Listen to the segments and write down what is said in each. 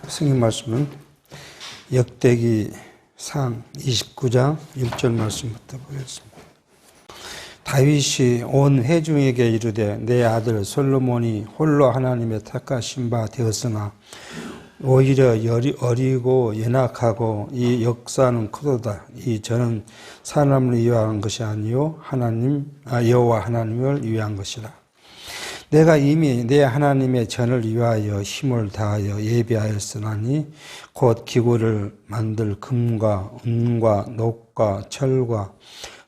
성경 말씀은 역대기 상 29장 1절 말씀부터 보겠습니다. 다윗이 온 회중에게 이르되 내 아들 솔로몬이 홀로 하나님의 택하신 바 되었으나 오히려 어리고 연약하고 이 역사는 크도다. 이 저는 사람을 위한 것이 아니요 여호와 하나님을 위한 것이라. 내가 이미 내 하나님의 전을 위하여 힘을 다하여 예비하였으나니 곧 기구를 만들 금과 은과 녹과 철과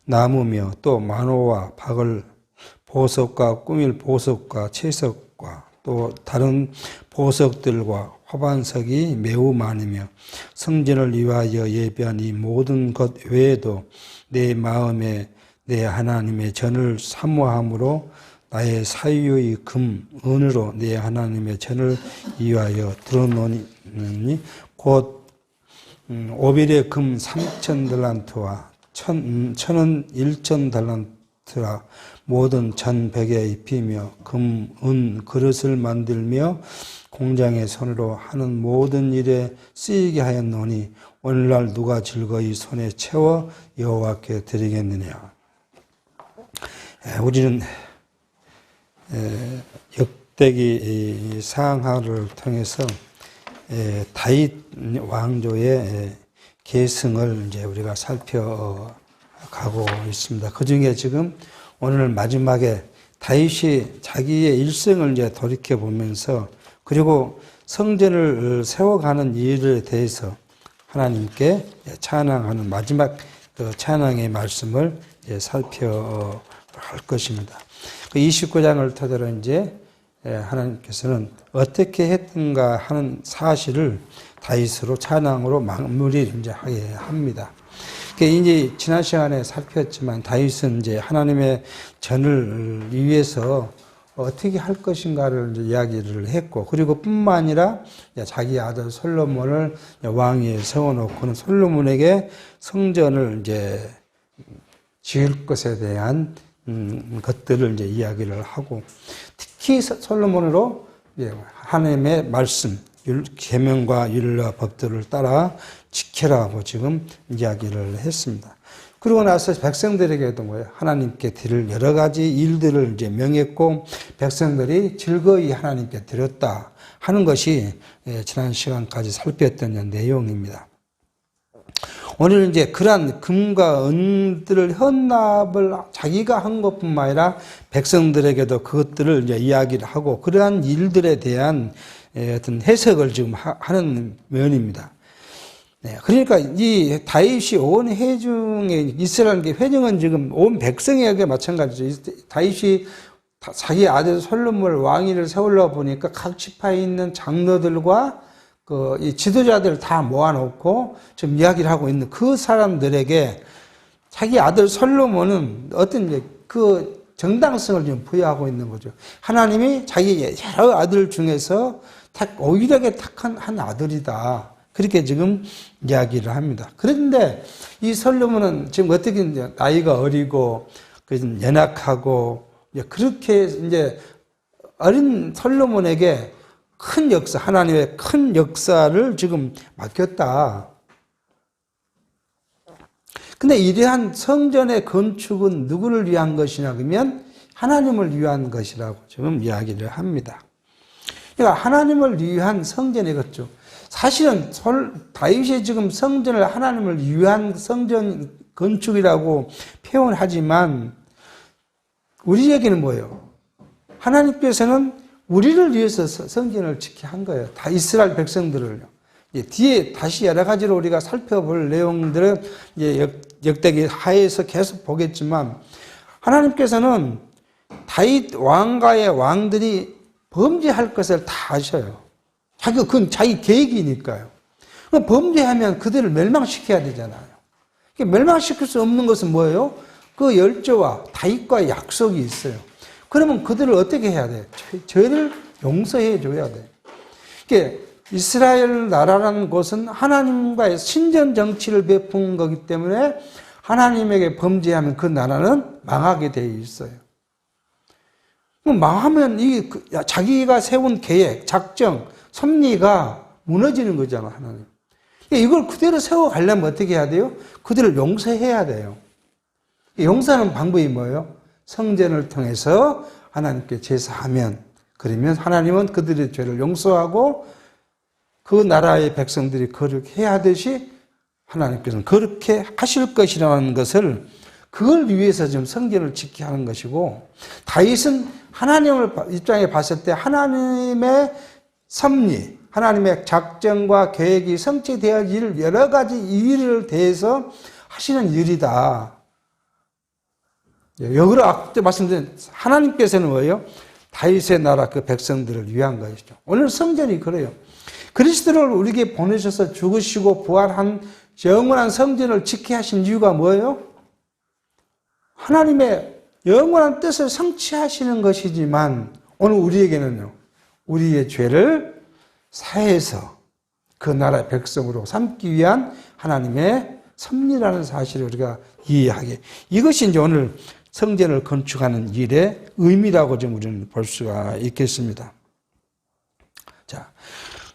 나무며 또 만호와 박을 보석과 꾸밀 보석과 채석과 또 다른 보석들과 화반석이 매우 많으며 성전을 위하여 예비한 이 모든 것 외에도 내 마음에 내 하나님의 전을 사모함으로 나의 사유의 금, 은으로 내 하나님의 전을 위하여 들어놓으니 곧 오빌의 금 3,000달란트와 천은 1,000달란트라 모든 전백에 입히며 금, 은, 그릇을 만들며 공장의 손으로 하는 모든 일에 쓰이게 하였노니 오늘날 누가 즐거이 손에 채워 여호와께 드리겠느냐. 우리는 역대기 상하를 통해서 다윗 왕조의 계승을 이제 우리가 살펴가고 있습니다. 그 중에 지금 오늘 마지막에 다윗이 자기의 일생을 이제 돌이켜 보면서 그리고 성전을 세워가는 일에 대해서 하나님께 찬양하는 마지막 그 찬양의 말씀을 살펴할 것입니다. 그 29장을 토대로 이제 하나님께서는 어떻게 했던가 하는 사실을 다윗으로 찬양으로 마무리를 이제 하게 합니다. 이제 지난 시간에 살폈지만 다윗은 이제 하나님의 전을 위해서 어떻게 할 것인가를 이제 이야기를 했고, 그리고 뿐만 아니라 자기 아들 솔로몬을 왕위에 세워놓고는 솔로몬에게 성전을 이제 지을 것에 대한 것들을 이제 이야기를 하고, 특히 솔로몬으로 하나님의 말씀, 계명과 율례와 법들을 따라 지켜라고 지금 이야기를 했습니다. 그러고 나서 백성들에게도 뭐예요? 하나님께 드릴 여러 가지 일들을 이제 명했고, 백성들이 즐거이 하나님께 드렸다 하는 것이 지난 시간까지 살폈던 내용입니다. 오늘 이제 그러한 금과 은들을 헌납을 자기가 한 것뿐만 아니라 백성들에게도 그것들을 이제 이야기를 하고, 그러한 일들에 대한 어떤 해석을 지금 하는 면입니다. 그러니까 이 다윗이 온 회중에 이스라엘 회중은 지금 온 백성에게 마찬가지죠. 다윗이 자기 아들 솔로몬을 왕위를 세우려 보니까 각 지파에 있는 장로들과 이 지도자들 다 모아놓고 지금 이야기를 하고 있는 그 사람들에게 자기 아들 솔로몬은 어떤 그 정당성을 지금 부여하고 있는 거죠. 하나님이 자기 여러 아들 중에서 오히려 택한 한 아들이다. 그렇게 지금 이야기를 합니다. 그런데 이 솔로몬은 지금 어떻게 이제 나이가 어리고 연약하고 그렇게 이제 어린 솔로몬에게 큰 역사, 하나님의 큰 역사를 지금 맡겼다. 근데 이러한 성전의 건축은 누구를 위한 것이냐 그러면 하나님을 위한 것이라고 지금 이야기를 합니다. 그러니까 하나님을 위한 성전이겠죠. 사실은 다윗이 지금 성전을 하나님을 위한 성전 건축이라고 표현하지만 우리에게는 뭐예요? 하나님께서는 우리를 위해서 성전을 짓게 한 거예요. 다 이스라엘 백성들을요. 뒤에 다시 여러 가지로 우리가 살펴볼 내용들은 역대기 하에서 계속 보겠지만 하나님께서는 다윗 왕가의 왕들이 범죄할 것을 다 아셔요. 그건 자기 계획이니까요. 범죄하면 그들을 멸망시켜야 되잖아요. 멸망시킬 수 없는 것은 뭐예요? 그 열조와 다윗과의 약속이 있어요. 그러면 그들을 어떻게 해야 돼요? 죄를 용서해 줘야 돼요. 이스라엘 나라라는 곳은 하나님과의 신전 정치를 베푼 거기 때문에 하나님에게 범죄하면 그 나라는 망하게 되어 있어요. 망하면 자기가 세운 계획, 작정, 섭리가 무너지는 거잖아, 하나님. 이걸 그대로 세워가려면 어떻게 해야 돼요? 그들을 용서해야 돼요. 용서하는 방법이 뭐예요? 성전을 통해서 하나님께 제사하면, 그러면 하나님은 그들의 죄를 용서하고 그 나라의 백성들이 그렇게 해야 하듯이 하나님께서는 그렇게 하실 것이라는 것을, 그걸 위해서 지금 성전을 지키게 하는 것이고, 다윗은 하나님을 입장에 봤을 때 하나님의 섭리, 하나님의 작정과 계획이 성취되어질 여러 가지 일을 대해서 하시는 일이다. 여기로 아까 말씀드린 하나님께서는 뭐예요? 다윗의 나라 그 백성들을 위한 것이죠. 오늘 성전이 그래요. 그리스도를 우리에게 보내셔서 죽으시고 부활한 영원한 성전을 지켜야 하신 이유가 뭐예요? 하나님의 영원한 뜻을 성취하시는 것이지만 오늘 우리에게는요, 우리의 죄를 사해서 그 나라의 백성으로 삼기 위한 하나님의 섭리라는 사실을 우리가 이해하게, 이것이 이제 오늘 성전을 건축하는 일의 의미라고 좀 우리는 볼 수가 있겠습니다. 자,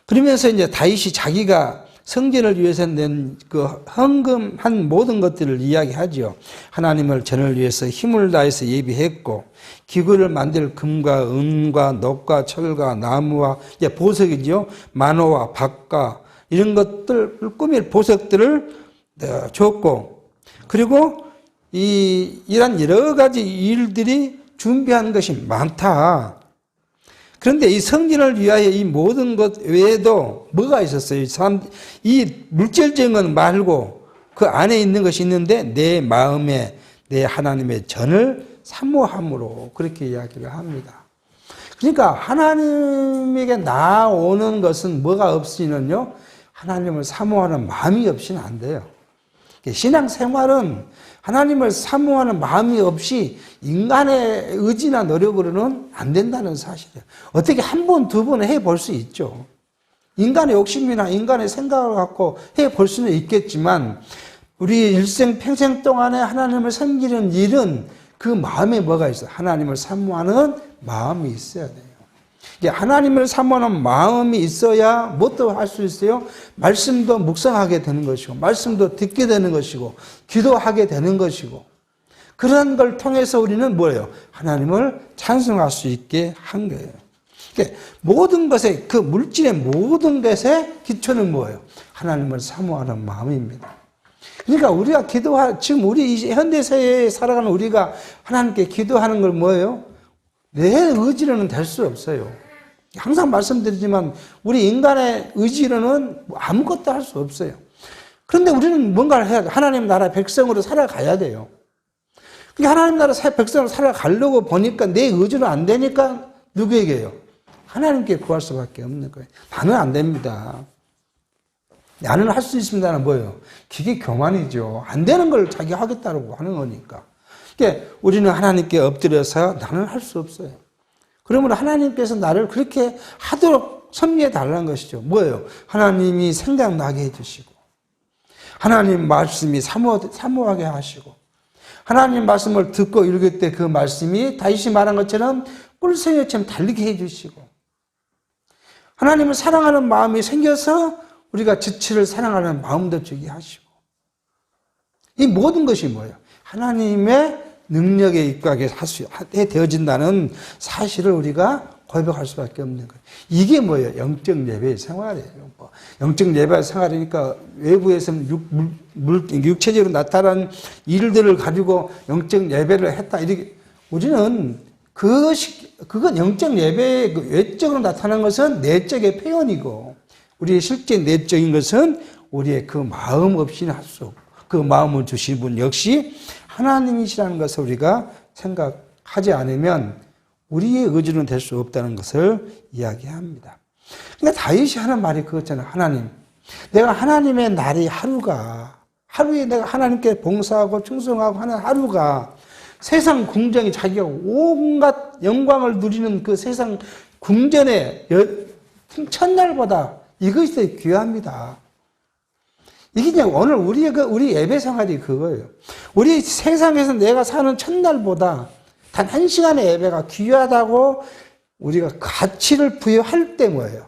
그러면서 이제 다윗이 자기가 성전을 위해서 낸 그 헌금한 모든 것들을 이야기하죠. 하나님을 전을 위해서 힘을 다해서 예비했고, 기구를 만들 금과 은과 녹과 철과 나무와 보석이죠. 만호와 박과 이런 것들 꾸밀 보석들을 줬고, 그리고 이런 여러 가지 일들이 준비한 것이 많다. 그런데 이 성전을 위하여 이 모든 것 외에도 뭐가 있었어요? 이 물질적인 건 말고 그 안에 있는 것이 있는데 내 마음에 내 하나님의 전을 사모함으로 그렇게 이야기를 합니다. 그러니까 하나님에게 나오는 것은 뭐가 없이는요, 하나님을 사모하는 마음이 없이는 안 돼요. 신앙생활은 하나님을 사모하는 마음이 없이 인간의 의지나 노력으로는 안 된다는 사실이에요. 어떻게 한 번, 두 번 해볼 수 있죠. 인간의 욕심이나 인간의 생각을 갖고 해볼 수는 있겠지만 우리 일생 평생 동안에 하나님을 섬기는 일은 그 마음에 뭐가 있어요? 하나님을 사모하는 마음이 있어야 돼요. 하나님을 사모하는 마음이 있어야 무엇도 할 수 있어요? 말씀도 묵상하게 되는 것이고, 말씀도 듣게 되는 것이고, 기도하게 되는 것이고, 그런 걸 통해서 우리는 뭐예요? 하나님을 찬송할 수 있게 한 거예요. 그러니까 모든 것에, 그 물질의 모든 것의 기초는 뭐예요? 하나님을 사모하는 마음입니다. 그러니까 우리가 지금 우리 현대사회에 살아가는 우리가 하나님께 기도하는 걸 뭐예요? 내 의지로는 될 수 없어요. 항상 말씀드리지만 우리 인간의 의지로는 아무것도 할 수 없어요. 그런데 우리는 뭔가를 해야 돼. 하나님 나라 백성으로 살아가야 돼요. 하나님 나라 백성으로 살아가려고 보니까 내 의지로 안 되니까 누구에게요? 하나님께 구할 수밖에 없는 거예요. 나는 안 됩니다. 나는 할 수 있습니다는 뭐예요? 그게 교만이죠. 안 되는 걸 자기가 하겠다고 하는 거니까. 그러니까 우리는 하나님께 엎드려서 나는 할 수 없어요. 그러므로 하나님께서 나를 그렇게 하도록 섭리해 달라는 것이죠. 뭐예요? 하나님이 생각나게 해주시고, 하나님 말씀이 사모하게 하시고, 하나님 말씀을 듣고 읽을 때 그 말씀이 다윗이 말한 것처럼 꿀새우처럼 달리게 해주시고, 하나님을 사랑하는 마음이 생겨서 우리가 지체를 사랑하는 마음도 주게 하시고, 이 모든 것이 뭐예요? 하나님의 능력에 입각해 되어진다는 사실을 우리가 고백할 수밖에 없는 거예요. 이게 뭐예요? 영적 예배의 생활이에요. 영적 예배의 생활이니까 외부에서는 육체적으로 나타난 일들을 가지고 영적 예배를 했다. 이렇게 우리는 그건 영적 예배의 외적으로 나타난 것은 내적의 표현이고, 우리의 실제 내적인 것은 우리의 그 마음 없이는 할 수 없고, 그 마음을 주신 분 역시 하나님이시라는 것을 우리가 생각하지 않으면 우리의 의지는 될 수 없다는 것을 이야기합니다. 그러니까 다윗이 하는 말이 그거잖아요. 하나님, 내가 하나님의 날이 하루에 내가 하나님께 봉사하고 충성하고 하는 하루가 세상 궁정이 자기가 온갖 영광을 누리는 그 세상 궁전의 첫날보다 이것이 더 귀합니다. 이게 오늘 우리 예배 생활이 그거예요. 우리 세상에서 내가 사는 첫날보다 단 한 시간의 예배가 귀하다고 우리가 가치를 부여할 때 뭐예요?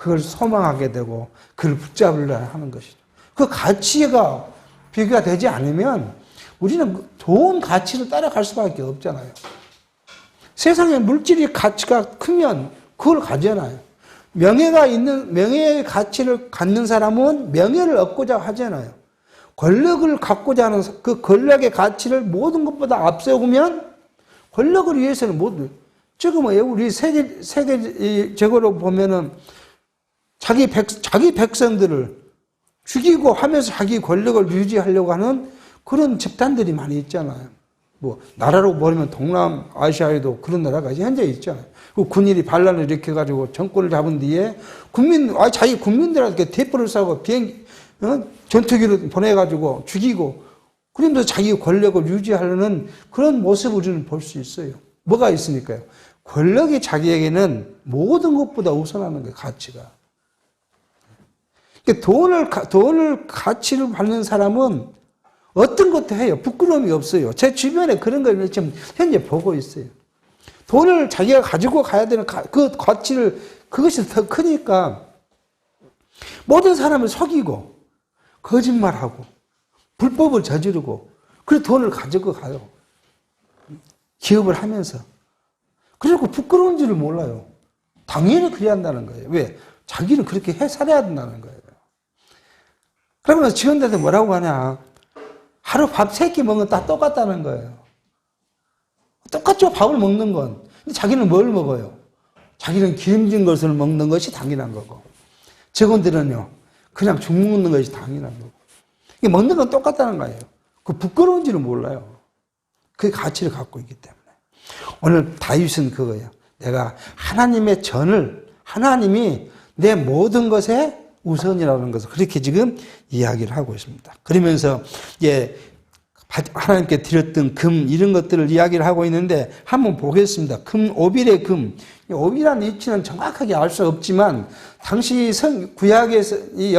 그걸 소망하게 되고 그걸 붙잡으려 하는 것이죠. 그 가치가 비교가 되지 않으면 우리는 좋은 가치를 따라갈 수밖에 없잖아요. 세상에 물질의 가치가 크면 그걸 가잖아요. 명예의 가치를 갖는 사람은 명예를 얻고자 하잖아요. 권력을 갖고자 하는 그 권력의 가치를 모든 것보다 앞세우면 권력을 위해서는 모두 지금 우리 세계적으로 보면은 자기 백성들을 죽이고 하면서 자기 권력을 유지하려고 하는 그런 집단들이 많이 있잖아요. 뭐 나라로 보면 동남아시아에도 그런 나라가 현재 있잖아요. 그 군인이 반란을 일으켜가지고 정권을 잡은 뒤에 자기 국민들한테 대포를 쏴고 전투기를 보내가지고 죽이고 그러면서 자기 권력을 유지하려는 그런 모습을 우리는 볼 수 있어요. 뭐가 있으니까요? 권력이 자기에게는 모든 것보다 우선하는 거예요, 가치가. 돈을 가치를 받는 사람은 어떤 것도 해요. 부끄러움이 없어요. 제 주변에 그런 걸 지금 현재 보고 있어요. 돈을 자기가 가지고 가야 되는 그 가치를, 그것이 더 크니까 모든 사람을 속이고, 거짓말하고, 불법을 저지르고, 그래서 돈을 가지고 가요. 기업을 하면서. 그리고 부끄러운 줄을 몰라요. 당연히 그래야 한다는 거예요. 왜? 자기는 그렇게 살아야 된다는 거예요. 그러면 직원들한테 뭐라고 하냐? 하루 밥 3끼 먹으면 다 똑같다는 거예요. 똑같죠, 밥을 먹는 건. 근데 자기는 뭘 먹어요? 자기는 기름진 것을 먹는 것이 당연한 거고. 직원들은요, 그냥 죽 먹는 것이 당연한 거고. 먹는 건 똑같다는 거예요. 그 부끄러운지는 몰라요. 그 가치를 갖고 있기 때문에. 오늘 다윗은 그거예요. 내가 하나님의 전을, 하나님이 내 모든 것에 우선이라는 것을 그렇게 지금 이야기를 하고 있습니다. 그러면서 하나님께 드렸던 금 이런 것들을 이야기를 하고 있는데 한번 보겠습니다. 오빌의 금. 오빌이라는 위치는 정확하게 알 수 없지만 당시 구약에서 이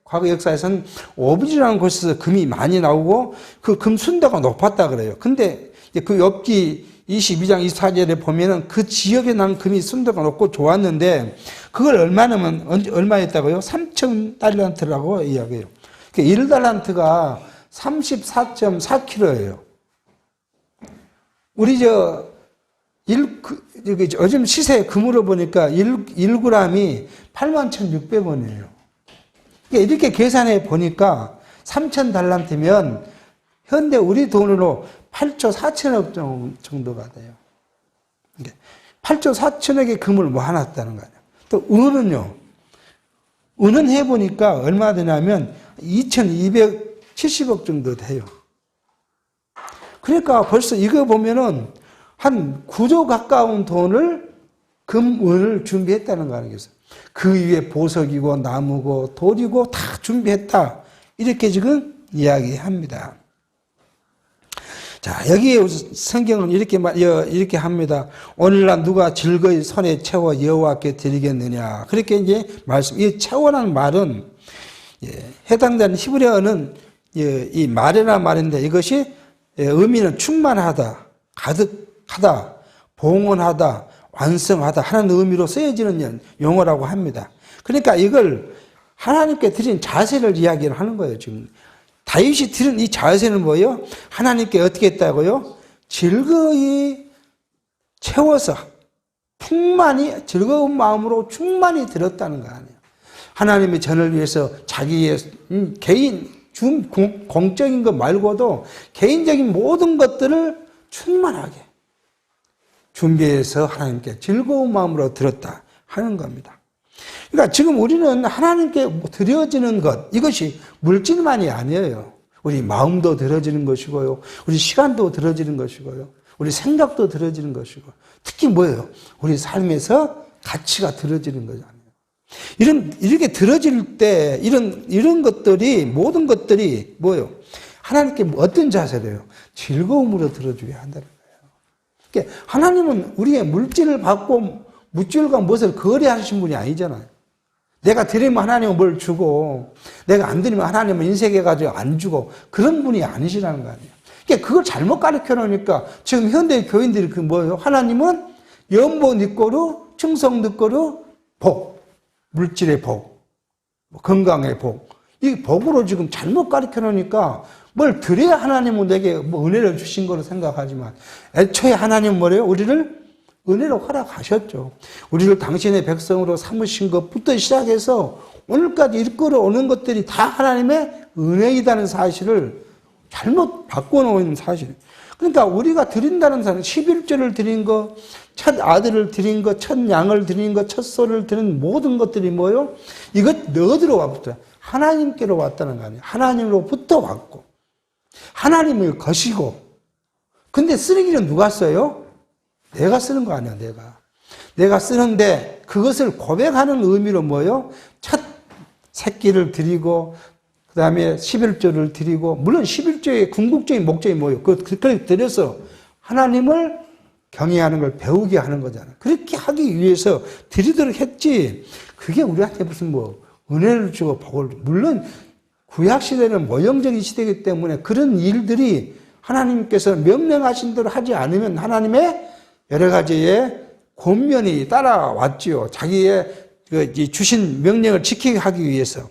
과거 역사에서는 오빌이라는 곳에서 금이 많이 나오고 그 금 순도가 높았다 그래요. 근데 그 욥기 22장 24절에 보면은 그 지역에 난 금이 순도가 높고 좋았는데 그걸 얼마였다고요? 3,000달란트라고 이야기해요. 그러니까 1달란트가 34.4kg예요. 우리 요즘 시세 금으로 보니까 1g이 81,600원이에요. 그러니까 이렇게 계산해 보니까 3,000달란트면 현대 우리 돈으로 8조 4천억 정도가 돼요. 8조 4천억의 금을 모아놨다는 거예요. 또 은은요. 은은 해보니까 얼마 되냐면 2,270억 정도 돼요. 그러니까 벌써 이거 보면은 한 9조 가까운 돈을 금은을 준비했다는 거 아니겠어요? 그 위에 보석이고 나무고 돌이고 다 준비했다. 이렇게 지금 이야기합니다. 자, 여기 성경은 이렇게 합니다. 오늘날 누가 즐거이 손에 채워 여호와께 드리겠느냐. 그렇게 이제 이 채워라는 말은, 해당되는 히브리어는 이 말이라는 말인데 이것이 의미는 충만하다, 가득하다, 봉헌하다, 완성하다 하는 의미로 쓰여지는 용어라고 합니다. 그러니까 이걸 하나님께 드린 자세를 이야기를 하는 거예요, 지금. 다윗이 드린 이 자세는 뭐예요? 하나님께 어떻게 했다고요? 즐거이 채워서 풍만히 즐거운 마음으로 충만히 드렸다는 거 아니에요. 하나님의 전을 위해서 자기의 개인 공적인 것 말고도 개인적인 모든 것들을 충만하게 준비해서 하나님께 즐거운 마음으로 드렸다 하는 겁니다. 그러니까 지금 우리는 하나님께 드려지는 것, 이것이 물질만이 아니에요. 우리 마음도 드려지는 것이고요. 우리 시간도 드려지는 것이고요. 우리 생각도 드려지는 것이고. 특히 뭐예요? 우리 삶에서 가치가 드려지는 거잖아요. 이렇게 드려질 때, 이런 것들이, 모든 것들이 뭐예요? 하나님께 어떤 자세래요? 즐거움으로 들어줘야 한다는 거예요. 그러니까 하나님은 우리의 물질을 받고 물질과 무엇을 거래하신 분이 아니잖아요. 내가 드리면 하나님은 뭘 주고 내가 안 드리면 하나님은 인색해가지고 안 주고 그런 분이 아니시라는 거 아니에요. 그러니까 그걸 잘못 가르쳐 놓으니까 지금 현대 교인들이 뭐예요? 하나님은 연보 네 거로 충성 네 거로 복. 물질의 복, 건강의 복. 이 복으로 지금 잘못 가르쳐 놓으니까 뭘 드려야 하나님은 내게 뭐 은혜를 주신 거로 생각하지만 애초에 하나님은 뭐래요? 우리를 은혜로 허락하셨죠. 우리를 당신의 백성으로 삼으신 것부터 시작해서 오늘까지 이끌어오는 것들이 다 하나님의 은혜이다는 사실을 잘못 바꿔놓은 사실. 그러니까 우리가 드린다는 사람, 11조를 드린 거, 첫 아들을 드린 거, 첫 양을 드린 거, 첫 소를 드린 모든 것들이 뭐요? 이것 어디로 와부터? 하나님께로 왔다는 거 아니에요. 하나님으로부터 왔고, 하나님을 거시고, 근데 쓰는 길은 누가 써요? 내가 쓰는 거 아니야, 내가 쓰는데 그것을 고백하는 의미로 뭐요? 첫 새끼를 드리고, 그 다음에 11조를 드리고, 물론 11조의 궁극적인 목적이 뭐예요? 그걸 드려서 하나님을 경외하는 걸 배우게 하는 거잖아요. 그렇게 하기 위해서 드리도록 했지, 그게 우리한테 무슨 뭐, 은혜를 주고 복을, 물론 구약시대는 모형적인 시대이기 때문에 그런 일들이 하나님께서 명령하신 대로 하지 않으면 하나님의 여러 가지의 권면이 따라왔지요. 자기의 주신 명령을 지키게 하기 위해서.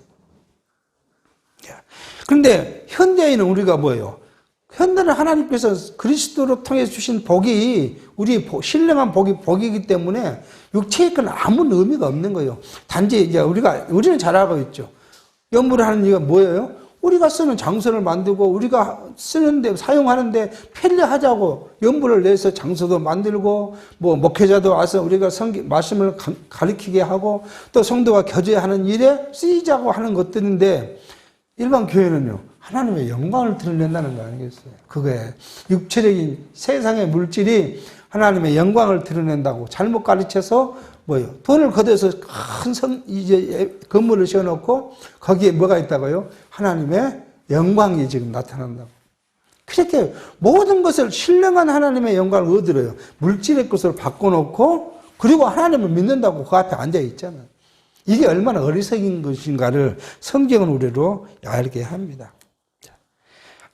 그런데 현대에는 우리가 뭐예요? 현대는 하나님께서 그리스도로 통해 주신 복이 우리 신령한 복이기 때문에 육체의 건 아무 의미가 없는 거예요. 단지 이제 우리는 잘 알고 있죠. 연물을 하는 이유가 뭐예요? 우리가 쓰는 장소를 만들고 우리가 쓰는데 사용하는데 편리하자고 연물을 내서 장소도 만들고 뭐 목회자도 와서 우리가 말씀을 가르치게 하고 또 성도가 교제하는 일에 쓰이자고 하는 것들인데 일반 교회는요, 하나님의 영광을 드러낸다는 거 아니겠어요? 그게 육체적인 세상의 물질이 하나님의 영광을 드러낸다고 잘못 가르쳐서 뭐예요? 돈을 걷어서 큰 이제 건물을 세워놓고 거기에 뭐가 있다고요? 하나님의 영광이 지금 나타난다고. 그렇게 모든 것을 신령한 하나님의 영광을 얻으려요. 물질의 것을 바꿔놓고 그리고 하나님을 믿는다고 그 앞에 앉아 있잖아요. 이게 얼마나 어리석인 것인가를 성경은 우리로 알게 합니다.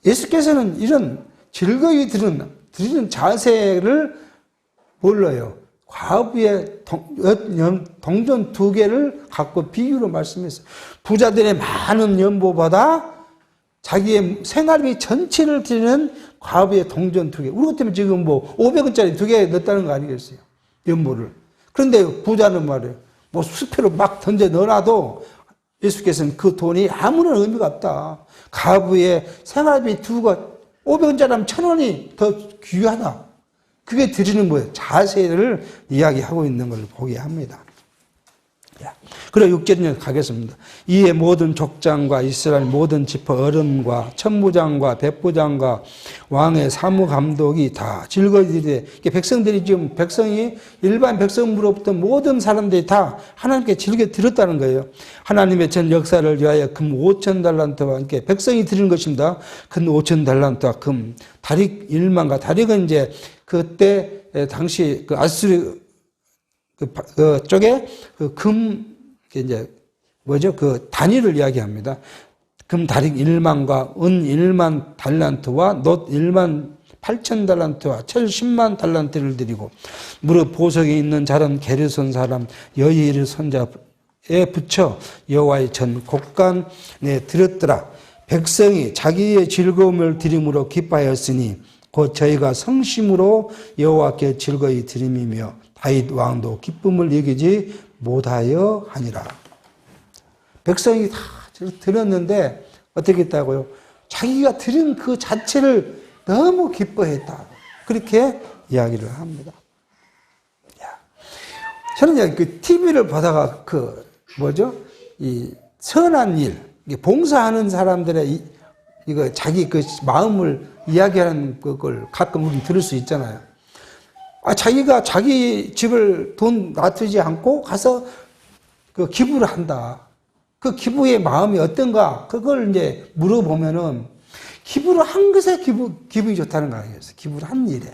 예수께서는 이런 즐거이 드리는 자세를 몰라요. 과부의 동전 2개를 갖고 비유로 말씀했어요. 부자들의 많은 연보보다 자기의 생활비 전체를 드리는 과부의 동전 2개. 우리 같으면 지금 뭐 500원짜리 2개 넣었다는 거 아니겠어요? 연보를. 그런데 부자는 말이에요. 뭐 수표로 막 던져 넣어놔도 예수께서는 그 돈이 아무런 의미가 없다. 과부의 생활비 500원짜리면 1,000원이 더 귀하다. 그게 드리는 거예요. 자세를 이야기하고 있는 걸 보게 합니다. 그리고 6절에 가겠습니다. 이에 모든 족장과 이스라엘 모든 지파 어른과 천부장과 백부장과 왕의 사무감독이 다 즐거이되 백성들이 지금 일반 백성으로부터 모든 사람들이 다 하나님께 즐겨 드렸다는 거예요. 하나님의 전 역사를 위하여 금 5,000달란트와 함께 백성이 드리는 것입니다. 금 5,000달란트와 금 다릭 1만과 다릭은 이제 그때 당시 그 아수르 쪽에 금 이제 뭐죠? 그 단위를 이야기합니다. 금 다릭 1만과 은 1만 달란트와 놋 1만 8천 달란트와 철 10만 달란트를 드리고 무릇 보석에 있는 자는 게르손 사람 여이엘 손자에 붙여 여호와의 전 곡간에 드렸더라. 백성이 자기의 즐거움을 드림으로 기뻐하였으니 곧 저희가 성심으로 여호와께 즐거이 드림이며 다윗 왕도 기쁨을 여기지 못하여 하니라. 백성이 다 드렸는데 어떻게 했다고요? 자기가 드린 그 자체를 너무 기뻐했다. 그렇게 이야기를 합니다. 저는 그 TV를 보다가 이 선한 일, 봉사하는 사람들의 이거 자기 그 마음을 이야기하는 그걸 가끔 우리 들을 수 있잖아요. 자기가 자기 집을 돈 놔두지 않고 가서 그 기부를 한다. 그 기부의 마음이 어떤가? 그걸 이제 물어보면은 기부를 한 것에 기분이 좋다는 거 아니겠어요? 기부를 한 일에.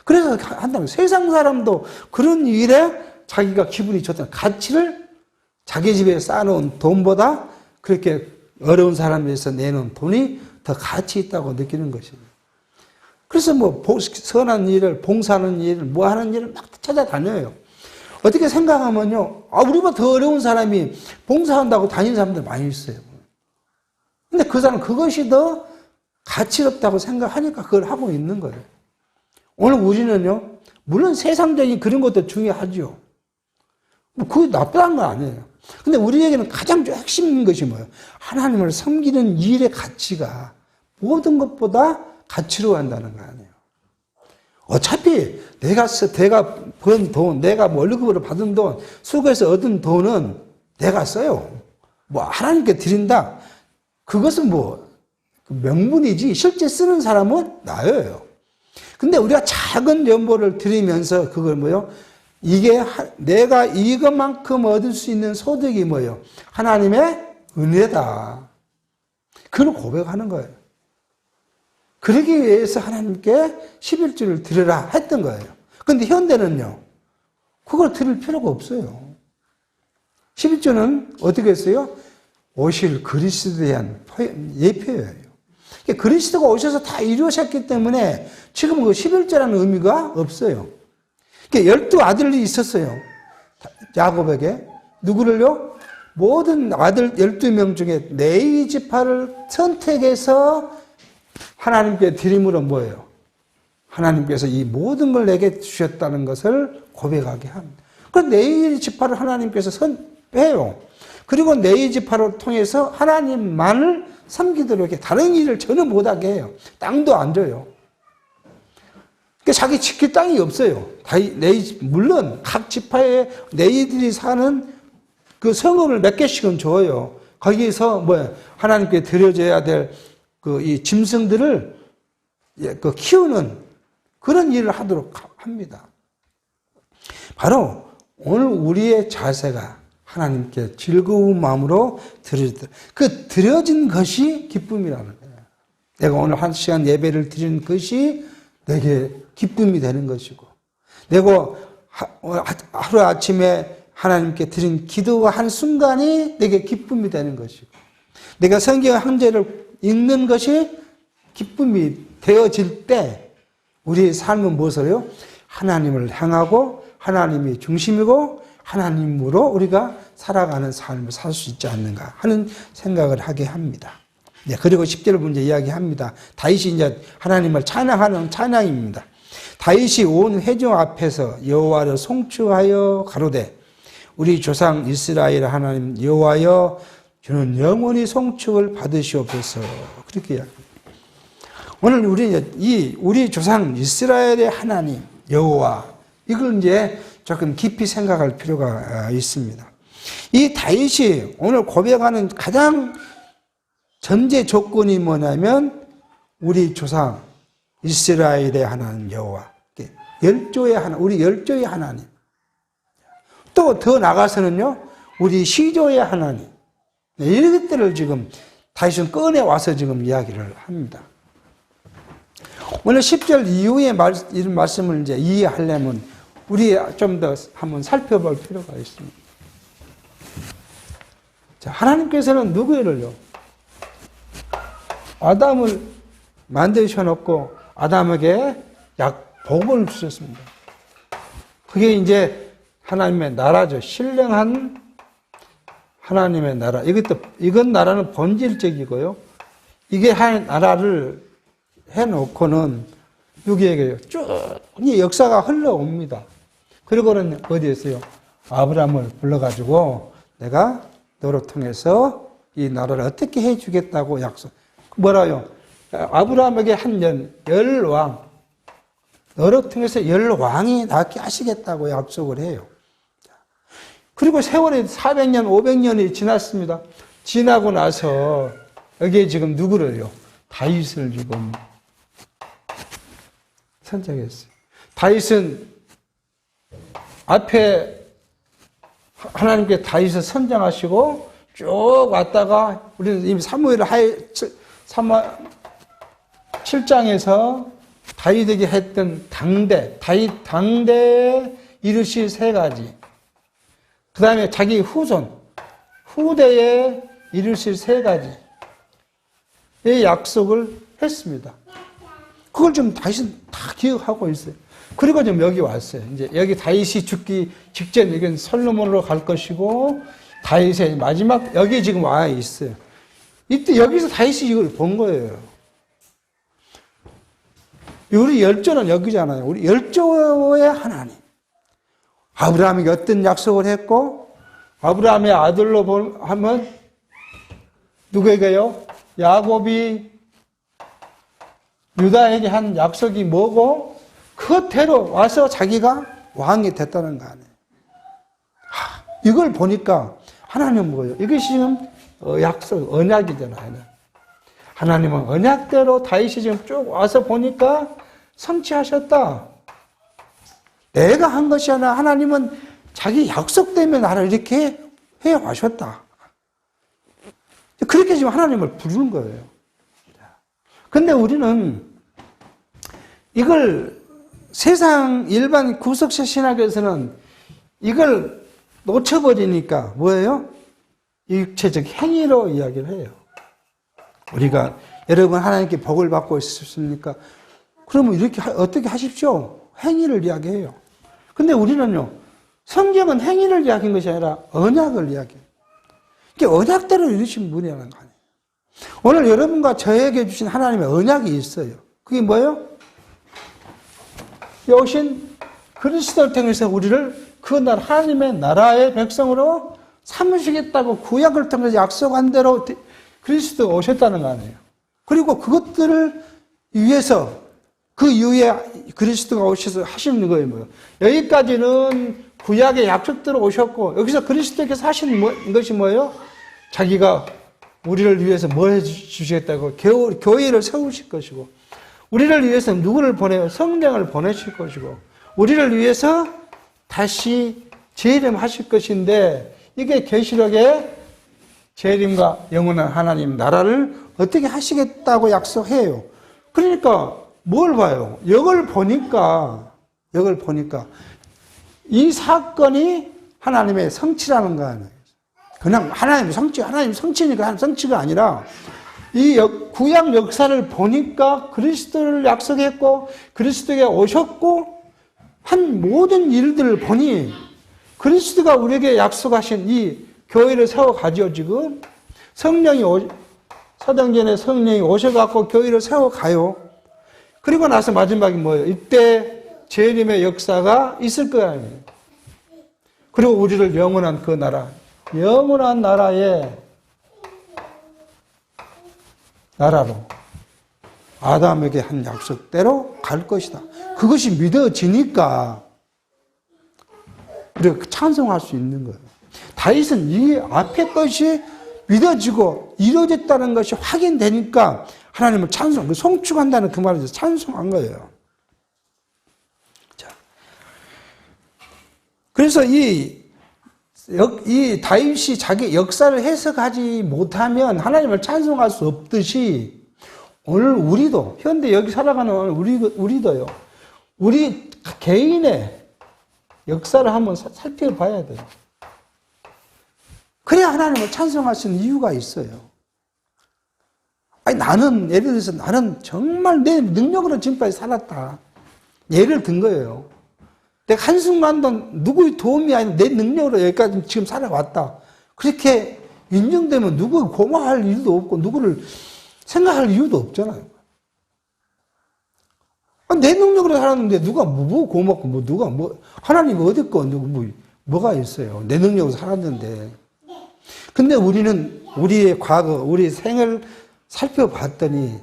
그래서 한다는 거예요. 세상 사람도 그런 일에 자기가 기분이 좋다는 가치를 자기 집에 쌓아놓은 돈보다 그렇게 어려운 사람에 위해서 내는 돈이 더 가치 있다고 느끼는 것입니다. 그래서 뭐 선한 일을, 봉사하는 일을, 뭐 하는 일을 막 찾아다녀요. 어떻게 생각하면요, 우리보다 더 어려운 사람이 봉사한다고 다니는 사람들 많이 있어요. 근데 그 사람은 그것이 더 가치롭다고 생각하니까 그걸 하고 있는 거예요. 오늘 우리는요, 물론 세상적인 그런 것도 중요하죠. 그게 나쁘다는 건 아니에요. 근데 우리에게는 가장 핵심인 것이 뭐예요? 하나님을 섬기는 일의 가치가 모든 것보다 가치로운다는 거 아니에요. 어차피 내가 번 돈, 내가 월급으로 받은 돈, 수고해서 얻은 돈은 내가 써요. 하나님께 드린다. 그것은 명분이지 실제 쓰는 사람은 나예요. 근데 우리가 작은 연보를 드리면서 그걸 이게 내가 이것만큼 얻을 수 있는 소득이 하나님의 은혜다. 그걸 고백하는 거예요. 그러기 위해서 하나님께 11조를 드려라 했던 거예요. 그런데 현대는요, 그걸 드릴 필요가 없어요. 11조는 어떻게 했어요? 오실 그리스도에 대한 예표예요. 그리스도가 오셔서 다 이루셨기 때문에 지금 그 11조라는 의미가 없어요. 12아들이 있었어요. 야곱에게. 누구를요? 모든 아들 12명 중에 레위 지파를 선택해서 하나님께 드림으로 뭐예요? 하나님께서 이 모든 걸 내게 주셨다는 것을 고백하게 합니다. 그 레위 지파를 하나님께서 선해요. 그리고 레위 지파를 통해서 하나님만을 섬기도록 이렇게 다른 일을 전혀 못하게 해요. 땅도 안 줘요. 자기 지킬 땅이 없어요. 물론 각 지파에 레위들이 사는 그 성읍을 몇 개씩은 줘요. 거기서 하나님께 드려져야 될 이 짐승들을 키우는 그런 일을 하도록 합니다. 바로 오늘 우리의 자세가 하나님께 즐거운 마음으로 드려진 것이 기쁨이라는 거예요. 내가 오늘 한 시간 예배를 드리는 것이 내게 기쁨이 되는 것이고, 내가 하루 아침에 하나님께 드린 기도와 한 순간이 내게 기쁨이 되는 것이고, 내가 성경 한 절을 읽는 것이 기쁨이 되어질 때 우리의 삶은 무엇을요? 하나님을 향하고 하나님이 중심이고 하나님으로 우리가 살아가는 삶을 살 수 있지 않는가 하는 생각을 하게 합니다. 그리고 10절 문제 이야기합니다. 다윗이 이제 하나님을 찬양하는 찬양입니다. 다윗이 온 회중 앞에서 여호와를 송축하여 가로되 우리 조상 이스라엘 하나님 여호와여 주는 영원히 송축을 받으시옵소서. 그렇게 이야기합니다. 오늘 우리 조상 이스라엘의 하나님 여호와, 이걸 이제 조금 깊이 생각할 필요가 있습니다. 이 다윗이 오늘 고백하는 가장 전제 조건이 뭐냐면 우리 조상 이스라엘의 하나님 여호와, 열조의 하나님, 우리 열조의 하나님, 또 더 나가서는요 우리 시조의 하나님, 이런 것들을 지금 다윗은 꺼내와서 지금 이야기를 합니다. 오늘 10절 이후에 이런 말씀을 이제 이해하려면 우리 좀 더 한번 살펴볼 필요가 있습니다. 자, 하나님께서는 누구를요? 아담을 만드셔놓고 아담에게 복을 주셨습니다. 그게 이제 하나님의 나라죠. 신령한 하나님의 나라. 이건 나라는 본질적이고요. 이게 한 나라를 해놓고는 여기에게요. 쭉 역사가 흘러옵니다. 그리고는 어디에서요? 아브라함을 불러가지고 내가 너를 통해서 이 나라를 어떻게 해주겠다고 약속. 뭐라요? 아브라함에게 한 열왕, 너를 통해서 10왕이 낳게 하시겠다고 약속을 해요. 그리고 세월이 400년, 500년이 지났습니다. 지나고 나서 여기에 지금 누구를요? 다윗을 지금 선택했어요. 다윗은 앞에 하나님께 다윗을 선정하시고 쭉 왔다가 우리는 이미 사무엘 7장에서 다윗에게 했던 다윗 당대에 이르실 3가지. 그 다음에 자기 후대에 이르실 3가지의 약속을 했습니다. 그걸 좀 다윗은 다 기억하고 있어요. 그리고 지금 여기 왔어요. 이제 여기 다윗이 죽기 직전, 여기는 솔로몬으로 갈 것이고, 다윗의 마지막, 여기 지금 와 있어요. 이때 여기서 다윗이 이걸 본 거예요. 우리 열조는 여기잖아요. 우리 열조의 하나님. 아브라함에게 어떤 약속을 했고, 아브라함의 아들로 하면, 누구에게요? 야곱이 유다에게 한 약속이 뭐고, 그대로 와서 자기가 왕이 됐다는 거 아니에요. 이걸 보니까 하나님은 뭐예요? 이것이 지금 약속, 언약이잖아요. 하나님은 언약대로 다윗이 지금 쭉 와서 보니까 성취하셨다. 내가 한 것이 아니라 하나님은 자기 약속 때문에 나를 이렇게 해와셨다. 그렇게 지금 하나님을 부르는 거예요. 근데 우리는 이걸 세상 일반 구속사 신학에서는 이걸 놓쳐버리니까 뭐예요? 육체적 행위로 이야기를 해요. 우리가 여러분 하나님께 복을 받고 싶습니까? 그러면 이렇게 어떻게 하십시오? 행위를 이야기해요. 근데 우리는요, 성경은 행위를 이야기한 것이 아니라 언약을 이야기해요. 이게 언약대로 이루신 분이라는 거 아니에요. 오늘 여러분과 저에게 주신 하나님의 언약이 있어요. 그게 뭐예요? 오신 그리스도를 통해서 우리를 그 나라, 하나님의 나라의 백성으로 삼으시겠다고 구약을 통해서 약속한 대로 그리스도가 오셨다는 거 아니에요. 그리고 그것들을 위해서 그 이후에 그리스도가 오셔서 하시는 거예요. 뭐예요? 여기까지는 구약의 약속대로 오셨고, 여기서 그리스도께서 하시는 것이 뭐예요? 자기가 우리를 위해서 뭘 해주시겠다고 교회를 세우실 것이고, 우리를 위해서 누구를 보내요? 성령을 보내실 것이고, 우리를 위해서 다시 재림하실 것인데, 이게 계시록에 재림과 영원한 하나님 나라를 어떻게 하시겠다고 약속해요. 그러니까 뭘 봐요? 이걸 보니까 이 사건이 하나님의 성취라는 거 아니에요. 그냥 하나님 성취니까 성취가 아니라 이 구약 역사를 보니까 그리스도를 약속했고 그리스도가 오셨고 한 모든 일들을 보니 그리스도가 우리에게 약속하신 이 교회를 세워가죠. 지금 사도행전에 성령이 오셔갖고 교회를 세워가요. 그리고 나서 마지막이 뭐예요? 이때 재림의 역사가 있을 거 아니에요. 그리고 우리를 영원한 그 나라, 영원한 나라로 아담에게 한 약속대로 갈 것이다. 그것이 믿어지니까 우리가 찬송할 수 있는 거예요. 다윗은 이 앞에 것이 믿어지고 이루어졌다는 것이 확인되니까 하나님을 송축한다는 그 말에서 찬송한 거예요. 자, 그래서 이 다윗이 자기 역사를 해석하지 못하면 하나님을 찬송할 수 없듯이 오늘 우리도, 현대 여기 살아가는 우리도요, 우리 개인의 역사를 한번 살펴봐야 돼요. 그래야 하나님을 찬송할 수 있는 이유가 있어요. 아니, 예를 들어서 나는 정말 내 능력으로 지금까지 살았다. 예를 든 거예요. 내가 한순간도 누구의 도움이 아니라 내 능력으로 여기까지 지금 살아왔다. 그렇게 인정되면 누구 고마워할 이유도 없고, 누구를 생각할 이유도 없잖아요. 내 능력으로 살았는데 누가 뭐 고맙고, 누가 하나님 어디 거, 뭐가 있어요. 내 능력으로 살았는데. 근데 우리는 우리의 과거, 우리 생을 살펴봤더니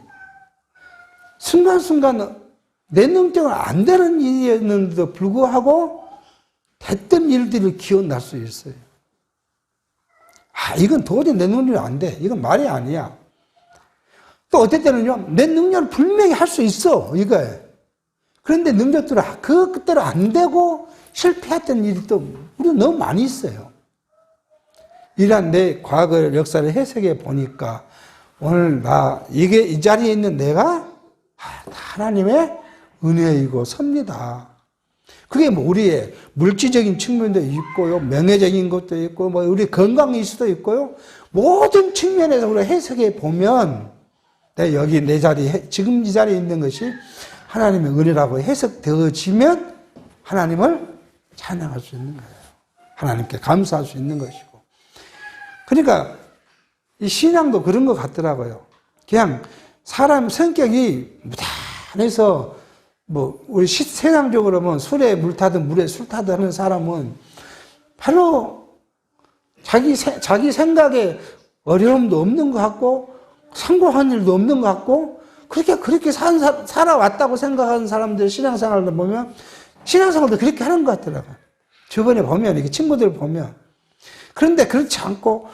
순간순간 내 능력은 안 되는 일이었는데도 불구하고 됐던 일들이 기억날 수 있어요. 이건 도저히 내 능력이 안 돼. 이건 말이 아니야. 또 어떨 때는요, 내 능력을 분명히 할 수 있어, 이거에. 그런데 능력대로 그것대로 안 되고 실패했던 일이 또 우리 너무 많이 있어요. 이런 내 과거 역사를 해석해 보니까 오늘 이 자리에 있는 내가 하나님의 은혜이고 섭니다. 그게 우리의 물질적인 측면도 있고요, 명예적인 것도 있고, 우리 건강일 수도 있고요, 모든 측면에서 우리가 해석해 보면, 여기 내 자리, 지금 이 자리에 있는 것이 하나님의 은혜라고 해석되어지면 하나님을 찬양할 수 있는 거예요. 하나님께 감사할 수 있는 것이고. 그러니까 이 신앙도 그런 것 같더라고요. 그냥 사람 성격이 무단해서 뭐 우리 세상적으로 보면 술에 물 타든 물에 술 타든 하는 사람은 바로 자기 생각에 어려움도 없는 것 같고 성공한 일도 없는 것 같고 그렇게 살아왔다고 생각하는 사람들 신앙생활을 보면 신앙생활도 그렇게 하는 것 같더라고요. 주변에 보면 이렇게 친구들 보면. 그런데 그렇지 않고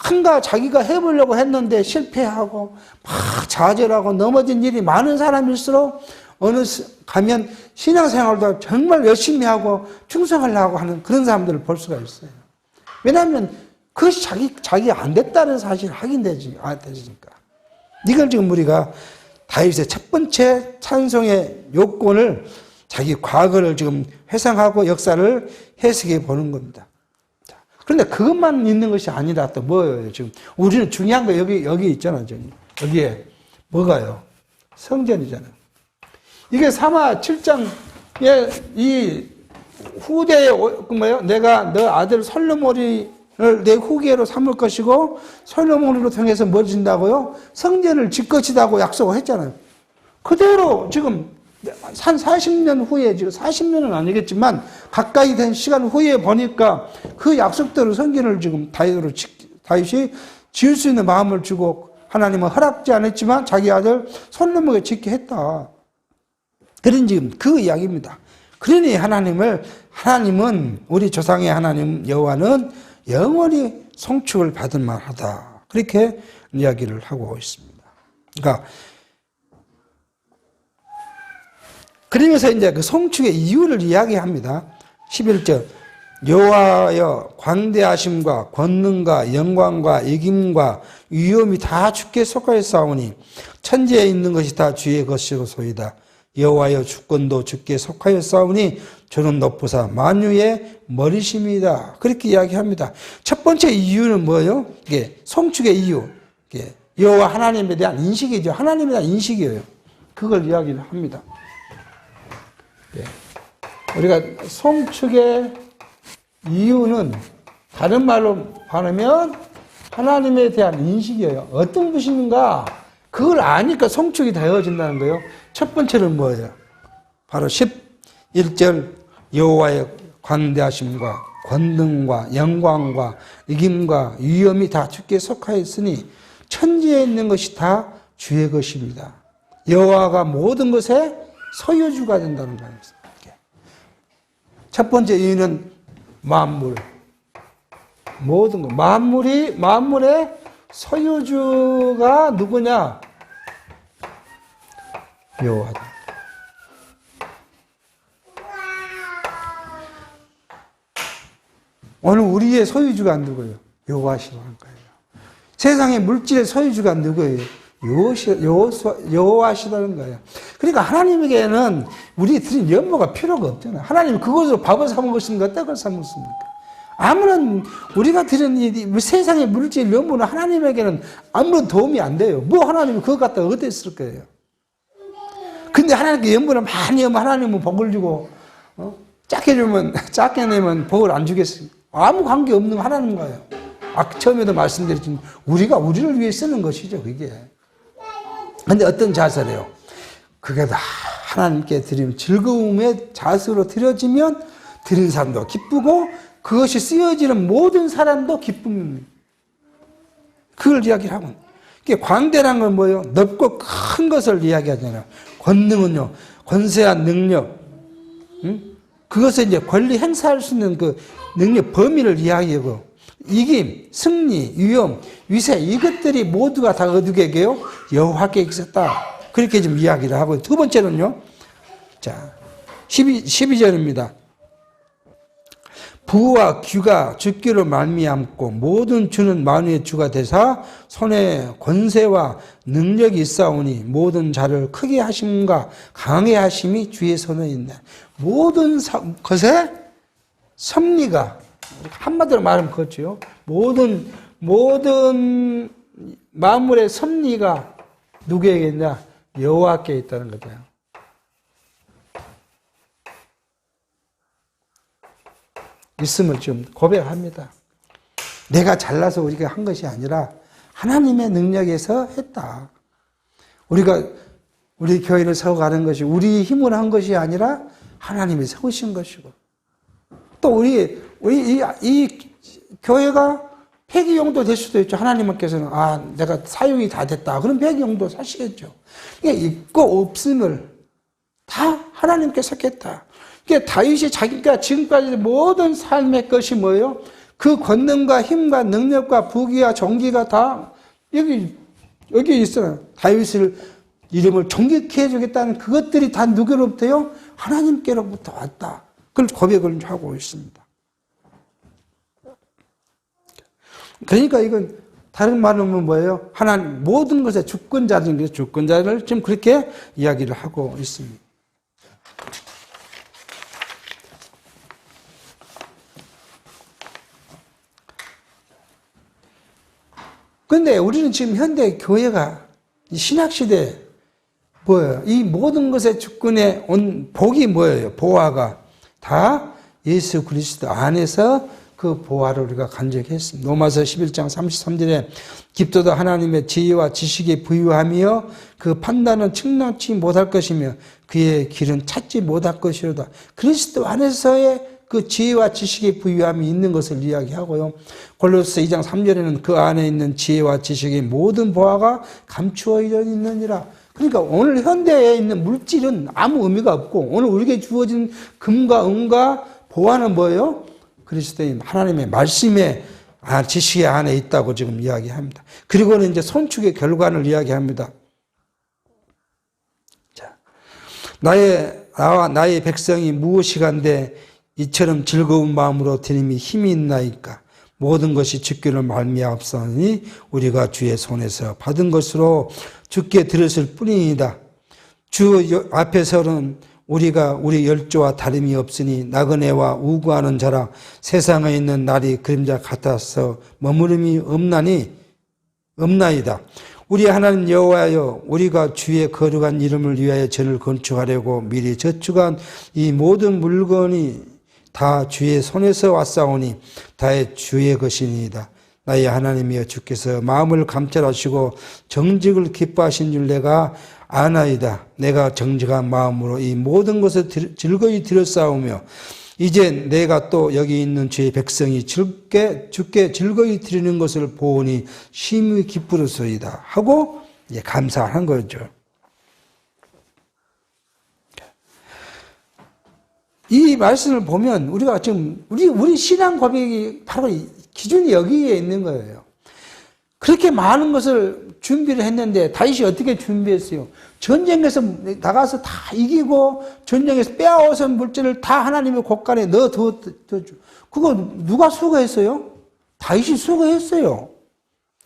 뭔가 자기가 해보려고 했는데 실패하고 막 좌절하고 넘어진 일이 많은 사람일수록 가면 신앙생활도 정말 열심히 하고 충성하려고 하는 그런 사람들을 볼 수가 있어요. 왜냐하면 그것이 자기가 안 됐다는 사실을 확인되니까. 이걸 지금 우리가 다윗의 첫 번째 찬송의 요건을 자기 과거를 지금 회상하고 역사를 해석해 보는 겁니다. 그런데 그것만 있는 것이 아니라 또 뭐예요? 지금 우리는 중요한 거 여기 있잖아요. 여기에 뭐가요? 성전이잖아요. 이게 사마 7장에 이 후대에 뭐예요? 내가 너 아들 솔로몬을 내 후계로 삼을 것이고 솔로몬으로 통해서 뭘 준다고요? 성전을 짓 것이라고 약속을 했잖아요. 그대로 지금 한 40년 후에, 지금 40년은 아니겠지만 가까이 된 시간 후에 보니까 그 약속대로 성전을 지금 다윗이 지을 수 있는 마음을 주고 하나님은 허락지 않았지만 자기 아들 솔로몬에게 짓게 했다. 그런 지금 그 이야기입니다. 그러니 하나님은 우리 조상의 하나님 여호와는 영원히 송축을 받을 만하다. 그렇게 이야기를 하고 있습니다. 그러면서 이제 그 송축의 이유를 이야기합니다. 11절. 여호와여 광대하심과 권능과 영광과 이김과 위엄이 다 주께 속하였사오니 천지에 있는 것이 다 주의 것이로소이다. 여호와여 주권도 주께 속하였사오니 주는 높으사 만유의 머리심이다. 그렇게 이야기합니다. 첫 번째 이유는 뭐예요? 이게 송축의 이유. 이게 여호와 하나님에 대한 인식이죠. 하나님에 대한 인식이에요. 그걸 이야기를 합니다. 우리가 송축의 이유는 다른 말로 말하면 하나님에 대한 인식이에요. 어떤 분이신가? 그걸 아니까 송축이 되어진다는 거예요. 첫 번째는 뭐예요? 바로 11절 여호와의 광대하심과 권능과 영광과 이김과 위엄이 다 주께 속하였으니 천지에 있는 것이 다 주의 것입니다. 여호와가 모든 것의 소유주가 된다는 거예요. 첫 번째 이유는 만물. 모든 것. 만물의 소유주가 누구냐? 여호와다. 오늘 우리의 소유주가 누구예요? 여호와시라는 거예요. 세상의 물질의 소유주가 누구예요? 여호와시라는 거예요. 그러니까 하나님에게는 우리 드린 연모가 필요가 없잖아요. 하나님 그것으로 밥을 사 먹었습니까? 떡을 사 먹었습니까? 아무런 우리가 드린 이 세상의 물질 연모는 하나님에게는 아무런 도움이 안 돼요. 뭐 하나님이 그것 갖다가 어디에 쓸 거예요? 근데 하나님께 연모를 많이 하면 하나님은 복을 주고 작게 내면 복을 안 주겠습니까? 아무 관계 없는 하나님과요. 처음에도 말씀드렸지만 우리가 우리를 위해 쓰는 것이죠. 그게. 근데 어떤 자세래요? 그게 다 하나님께 드리면 즐거움의 자세로 드려지면 드린 사람도 기쁘고 그것이 쓰여지는 모든 사람도 기쁨입니다. 그걸 이야기를 하고 이게 광대란 건 뭐예요? 넓고 큰 것을 이야기하잖아요. 권능은요, 권세한 능력, 그것을 이제 권리 행사할 수 있는 그 능력 범위를 이야기하고 이김, 승리, 위엄, 위세 이것들이 모두가 다 어디게요? 여호와께 있었다. 그렇게 좀 이야기를 하고 두 번째는요. 자, 12절입니다. 부와 귀가 주께로 말미암고 모든 주는 만유의 주가 되사 손에 권세와 능력이 있사오니 모든 자를 크게 하심과 강하게 하심이 주의 손에 있네. 모든 것에 섭리가 한마디로 말하면 그렇죠. 모든 만물의 섭리가 누구에게 있냐? 여호와께 있다는 거죠. 있음을 좀 고백합니다. 내가 잘나서 우리가 한 것이 아니라 하나님의 능력에서 했다. 우리가 우리 교회를 세워가는 것이 우리 힘으로 한 것이 아니라 하나님이 세우신 것이고, 또 우리 이 교회가 폐기용도 될 수도 있죠. 하나님께서는 내가 사용이 다 됐다. 그럼 폐기용도 사시겠죠. 그러니까 있고 없음을 다 하나님께서 했다. 그러니까 다윗이 자기가 지금까지 모든 삶의 것이 뭐예요? 그 권능과 힘과 능력과 부귀와 정기가 다 여기 있어요. 다윗을 이름을 존귀케 해주겠다는 그것들이 다 누구로부터요? 하나님께로부터 왔다. 그걸 고백을 하고 있습니다. 그러니까 이건 다른 말로 하면 뭐예요? 하나님 모든 것의 주권자인 게 주권자를 지금 그렇게 이야기를 하고 있습니다. 그런데 우리는 지금 현대 교회가 신학시대 뭐예요? 이 모든 것의 주권에 온 복이 뭐예요? 보화가 다 예수 그리스도 안에서 그 보화를 우리가 간직했습니다. 로마서 11장 33절에 깊도도 하나님의 지혜와 지식에 부유하며 그 판단은 측량치 못할 것이며 그의 길은 찾지 못할 것이로다. 그리스도 안에서의 그 지혜와 지식의 부유함이 있는 것을 이야기하고요. 골로새 2장 3절에는 그 안에 있는 지혜와 지식의 모든 보화가 감추어 있느니라. 그러니까 오늘 현대에 있는 물질은 아무 의미가 없고 오늘 우리에게 주어진 금과 은과 보화는 뭐예요? 그리스도인 하나님의 말씀의 지식의 안에 있다고 지금 이야기합니다. 그리고는 이제 손축의 결과를 이야기합니다. 자, 나와 나의 백성이 무엇이간데 이처럼 즐거운 마음으로 드림이 힘이 있나이까. 모든 것이 주께로 말미암았으니 우리가 주의 손에서 받은 것으로 주께 들었을 뿐이니이다. 주 앞에서는 우리가 우리 열조와 다름이 없으니 나그네와 우고하는 자라 세상에 있는 날이 그림자 같아서 머무름이 없나이다. 우리 하나님 여호와여, 우리가 주의 거룩한 이름을 위하여 전을 건축하려고 미리 저축한 이 모든 물건이 다 주의 손에서 왔사오니 다의 주의 것이니이다. 나의 하나님이여, 주께서 마음을 감찰하시고 정직을 기뻐하신 줄 내가 아나이다. 내가 정직한 마음으로 이 모든 것을 즐거이 드렸사오며 이제 내가 또 여기 있는 주의 백성이 주께 즐거이 드리는 것을 보니 심히 기쁘로소이다 하고 감사한 거죠. 이 말씀을 보면 우리가 지금 우리 신앙 고백이 바로 기준이 여기에 있는 거예요. 그렇게 많은 것을 준비를 했는데 다윗이 어떻게 준비했어요? 전쟁에서 나가서 다 이기고 전쟁에서 빼앗은 물질을 다 하나님의 곳간에 넣어두었죠. 그거 누가 수고했어요? 다윗이 수고했어요.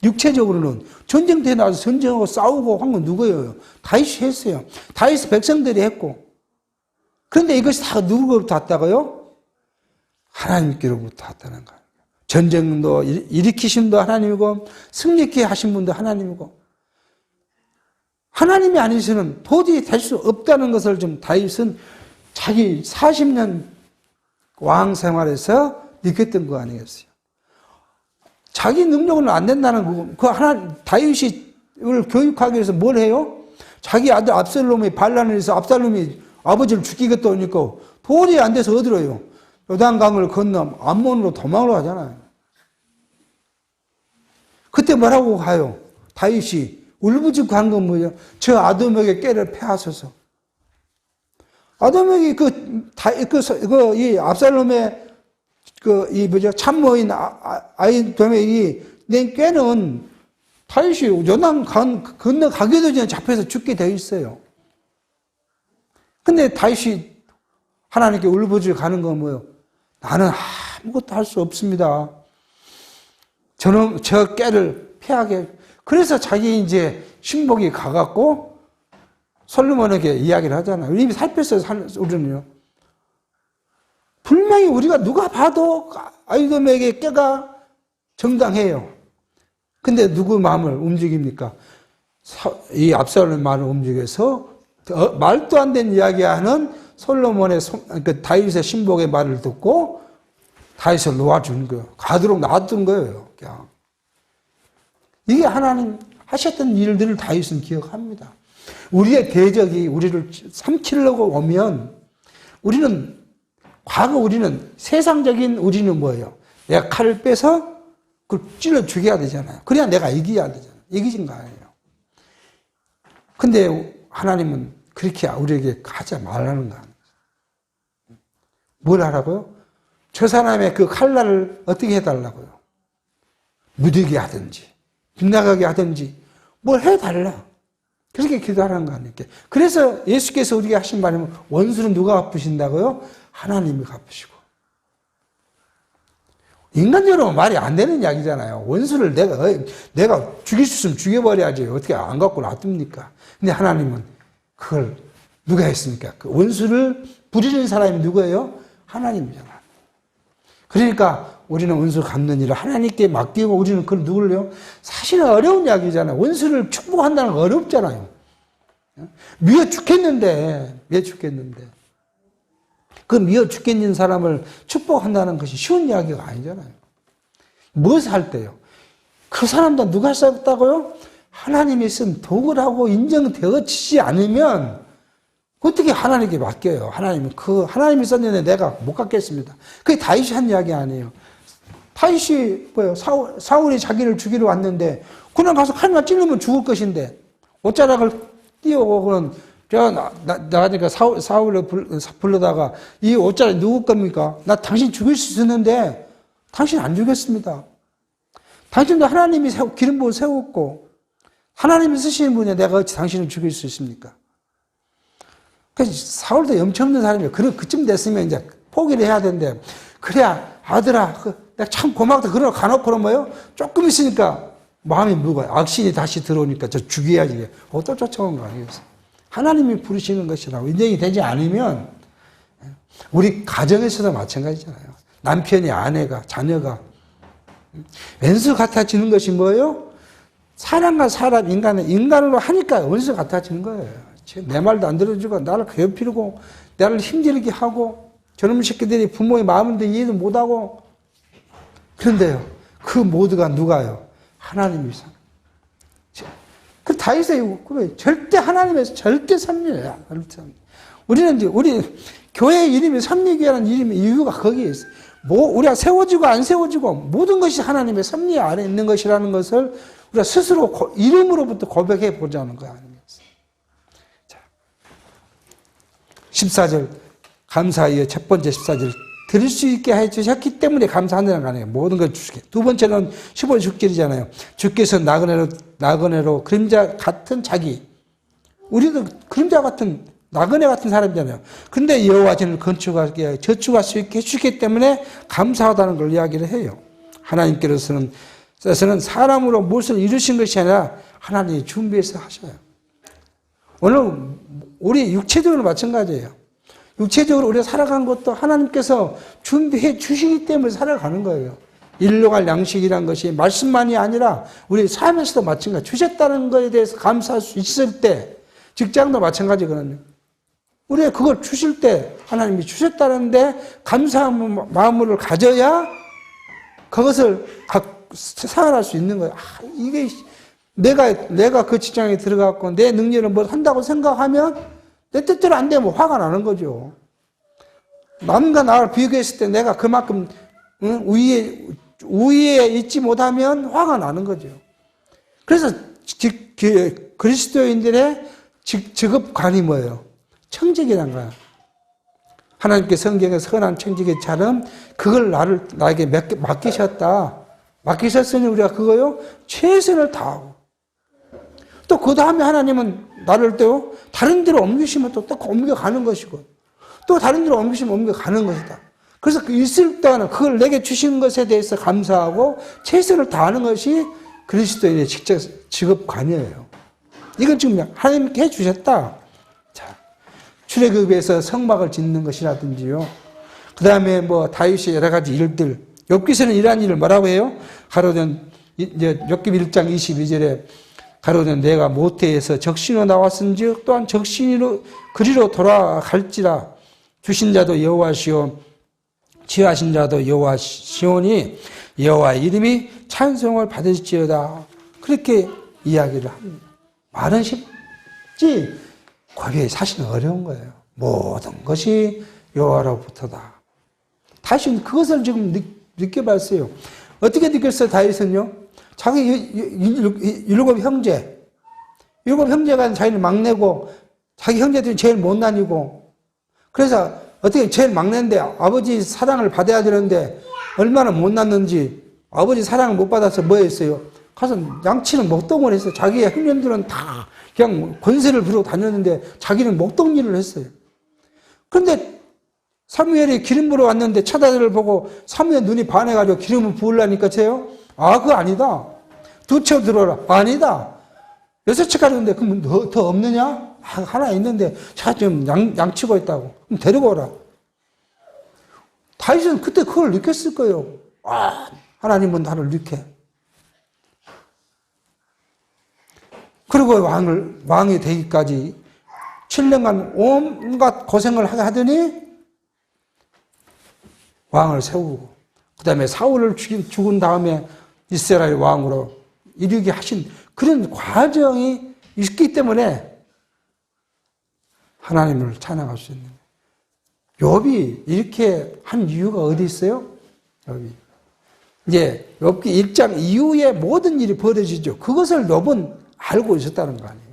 육체적으로는 전쟁터에 나가서 전쟁하고 싸우고 한 건 누구예요? 다윗이 했어요. 다윗 백성들이 했고. 그런데 이것이 다 누구로부터 왔다고요? 하나님께로부터 왔다는 거예요. 전쟁도 일으키신 분도 하나님이고 승리케 하신 분도 하나님이고 하나님이 아니시는 도저히 될 수 없다는 것을 좀 다윗은 자기 40년 왕 생활에서 느꼈던 거 아니겠어요? 자기 능력으로는 안 된다는 거. 다윗을 교육하기 위해서 뭘 해요? 자기 아들 압살롬이 반란을 해서 압살롬이 아버지를 죽이겠다 하니까 도저히 안 돼서 어디로요? 요단강을 건너 암몬으로 도망을 하잖아요. 그때 뭐라고 가요? 다윗이 울부짖고 한 건 뭐예요? 저 아도목의 깨를 패하소서. 아도목이 이 압살롬의 참모인 아이도목이 낸 깨는 다윗이 요단 건너 가기도 전에 잡혀서 죽게 되어 있어요. 근데 다윗이 하나님께 울부짖어 가는 건 뭐예요? 나는 아무것도 할 수 없습니다. 저는 저 깨를 패하게. 그래서 자기 이제 신복이 가갖고 솔로몬에게 이야기를 하잖아요. 이미 살폈어요, 우리는요. 분명히 우리가 누가 봐도 아이돔에게 깨가 정당해요. 근데 누구 마음을 움직입니까? 이 압살롬의 마음을 움직여서 말도 안 되는 이야기하는 솔로몬의 다윗의 신복의 말을 듣고 다윗을 놓아준 거예요. 가도록 놔둔 거예요. 그냥. 이게 하나님 하셨던 일들을 다윗은 기억합니다. 우리의 대적이 우리를 삼키려고 오면 과거 우리는 세상적인 우리는 뭐예요? 내가 칼을 빼서 그걸 찔러 죽여야 되잖아요. 그래야 내가 이겨야 되잖아요. 이기진 거 아니에요. 근데 하나님은 그렇게 우리에게 하지 말라는 거 아니에요. 뭘 하라고요? 저 사람의 그 칼날을 어떻게 해달라고요? 무디게 하든지, 빗나가게 하든지, 뭘 해달라. 그렇게 기도하라는 거 아닙니까? 그래서 예수께서 우리에게 하신 말이면 원수는 누가 갚으신다고요? 하나님이 갚으시고. 인간적으로 말이 안 되는 이야기잖아요. 원수를 내가 죽일 수 있으면 죽여버려야지. 어떻게 안 갖고 놔둡니까? 근데 하나님은 그걸 누가 했습니까? 그 원수를 부리는 사람이 누구예요? 하나님이잖아요. 그러니까 우리는 원수 갚는 일을 하나님께 맡기고 우리는 그걸 누굴요? 사실은 어려운 이야기잖아요. 원수를 축복한다는 건 어렵잖아요. 미워 죽겠는데. 그 미워 죽겠는 사람을 축복한다는 것이 쉬운 이야기가 아니잖아요. 무엇을 할 때요? 그 사람도 누가 썼다고요? 하나님이 쓴 도구라고 인정되어지지 않으면 어떻게 하나님께 맡겨요? 하나님이 썼는데 내가 못 갖겠습니다. 그게 다윗이 한 이야기 아니에요. 다윗이 뭐예요? 사울이 자기를 죽이러 왔는데 그냥 가서 칼만 찔르면 죽을 것인데 옷자락을 띄우고 그런 나가니까 사울을 불러다가 이 옷자락 누구 겁니까? 나 당신 죽일 수 있는데 당신 안 죽였습니다. 당신도 하나님이 기름 부어 세웠고 하나님이 쓰시는 분에 내가 어찌 당신을 죽일 수 있습니까? 그래서 사울도 염치 없는 사람이에요. 그쯤 됐으면 이제 포기를 해야 되는데 그래야 아들아 내가 참 고맙다 그러고 가놓고는 뭐예요? 조금 있으니까 마음이 무거워요. 악신이 다시 들어오니까 저 죽여야지. 또 쫓아온 거 아니겠어요? 하나님이 부르시는 것이라고 인정이 되지 않으면 우리 가정에서도 마찬가지잖아요. 남편이 아내가 자녀가 왼수 같아지는 것이 뭐예요? 사람과 사람 인간으로 하니까 원수 같아지는 거예요. 내 말도 안 들어주고 나를 괴롭히고 나를 힘들게 하고 저놈 새끼들이 부모의 마음도 이해도 못하고 그런데요. 그 모두가 누가요? 하나님이서. 그 다윗의 절대 하나님에서 절대 섭리예요. 우리는 우리 교회 이름이 섭리교회라는 이름의 이유가 거기에 있어요. 우리가 세워지고 안 세워지고 모든 것이 하나님의 섭리 아래 있는 것이라는 것을 우리가 스스로 이름으로부터 고백해 보자는 거 아닙니까? 자, 14절 감사의 첫 번째 14절 드릴 수 있게 해주셨기 때문에 감사한다는 거 아니에요. 모든 걸 주시게. 두 번째는 15절이잖아요. 주께서 나그네로 그림자 같은 자기. 우리도 그림자 같은 나그네 같은 사람이잖아요. 근데 여호와 저를 건축하게 저축할 수 있게 해주셨기 때문에 감사하다는 걸 이야기를 해요. 하나님께서는 사람으로 무엇을 이루신 것이 아니라 하나님이 준비해서 하셔요. 오늘 우리 육체적으로 마찬가지예요. 육체적으로 우리가 살아간 것도 하나님께서 준비해 주시기 때문에 살아가는 거예요. 일로 갈 양식이란 것이 말씀만이 아니라 우리 삶에서도 마찬가지. 주셨다는 것에 대해서 감사할 수 있을 때 직장도 마찬가지거든요. 우리가 그걸 주실 때 하나님이 주셨다는데 감사한 마음을 가져야 그것을 생활할 수 있는 거예요. 이게 내가 그 직장에 들어갔고 내 능력을 뭘 한다고 생각하면 내 뜻대로 안 되면 화가 나는 거죠. 남과 나를 비교했을 때 내가 그만큼 우위에 있지 못하면 화가 나는 거죠. 그래서 그리스도인들의 직업관이 뭐예요? 청직이란 거야. 하나님께 성경에 선한 청직의 자는 그걸 나에게 맡기셨다. 맡기셨으니 우리가 그거요 최선을 다하고 또 그 다음에 하나님은 나를 또 다른 데로 옮기시면 또 옮겨가는 것이고 또 다른 데로 옮기시면 옮겨가는 것이다. 그래서 그 있을 동안 그걸 내게 주신 것에 대해서 감사하고 최선을 다하는 것이 그리스도인의 직업관이에요. 이건 지금 하나님께 해주셨다. 자, 출애굽에서 성막을 짓는 것이라든지요. 그 다음에 다윗의 여러 가지 일들. 욥기서는 이러한 일을 뭐라고 해요? 가로된 이제 욥기 1장 22절에 가로된 내가 모태에서 적신으로 나왔은즉 또한 적신으로 그리로 돌아갈지라 주신 자도 여호와시요 지하신 자도 여호와 시온이 여호와의 이름이 찬송을 받을지어다. 그렇게 이야기를 합니다. 말은 쉽지 고백이 사실은 어려운 거예요. 모든 것이 여호와로부터다. 다윗은 그것을 지금 느껴봤어요. 어떻게 느꼈어요? 다윗은요. 자기 일곱 형제가 자기는 막내고 자기 형제들이 제일 못난이고 그래서 어떻게 제일 막내인데 아버지 사랑을 받아야 되는데 얼마나 못났는지 아버지 사랑을 못 받아서 뭐 했어요? 가서 양치는 목동을 했어요. 자기의 형님들은 다 그냥 권세를 부르고 다녔는데 자기는 목동 일을 했어요. 그런데 사무엘이 기름 부러 왔는데 처자들을 보고 사무엘 눈이 반해가지고 기름을 부으려니까 쟤요? 아, 그거 아니다. 2채 들어라. 아니다. 6채 가는데 그럼 더 없느냐? 아, 하나 있는데 제가 지금 양치고 있다고. 그럼 데리고 오라. 다윗은 그때 그걸 느꼈을 거예요. 아, 하나님은 나를 이렇게. 그리고 왕이 되기까지 7년간 온갖 고생을 하더니 왕을 세우고 그 다음에 사울을 죽은 다음에 이스라엘 왕으로 이르게 하신 그런 과정이 있기 때문에 하나님을 찬양할 수 있는 욥이 이렇게 한 이유가 어디 있어요? 욥이 이제 욥기 1장 이후에 모든 일이 벌어지죠. 그것을 욥은 알고 있었다는 거 아니에요.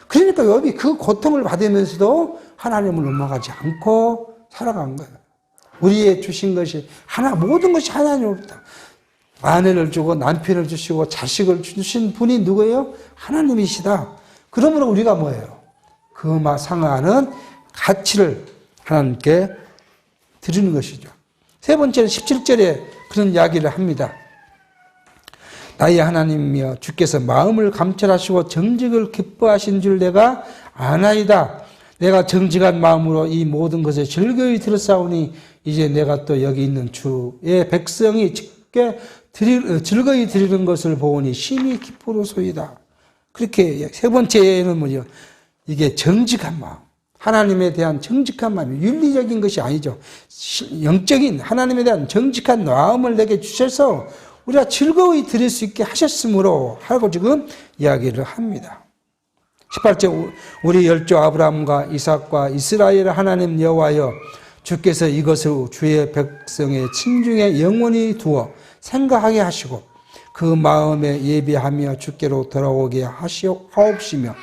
그러니까 욥이 그 고통을 받으면서도 하나님을 넘어가지 않고 살아간 거예요. 우리의 주신 것이 모든 것이 하나님으로부터 아내를 주고 남편을 주시고 자식을 주신 분이 누구예요? 하나님이시다. 그러므로 우리가 뭐예요? 그 상하는 가치를 하나님께 드리는 것이죠. 세 번째는 17절에 그런 이야기를 합니다. 나의 하나님이여 주께서 마음을 감찰하시고 정직을 기뻐하신 줄 내가 아나이다. 내가 정직한 마음으로 이 모든 것을 즐거이 들었사오니 이제 내가 또 여기 있는 주의 백성이 즐거이 드리는 것을 보니 심히 기쁘로소이다. 그렇게 세 번째는 뭐죠? 이게 정직한 마음. 하나님에 대한 정직한 마음. 윤리적인 것이 아니죠. 영적인 하나님에 대한 정직한 마음을 내게 주셔서 우리가 즐거이 드릴 수 있게 하셨으므로 하고 지금 이야기를 합니다. 18절 우리 열조 아브라함과 이삭과 이스라엘 하나님 여호와여 주께서 이것을 주의 백성의 친중에 영원히 두어 생각하게 하시고 그 마음에 예비하며 주께로 돌아오게 하옵시며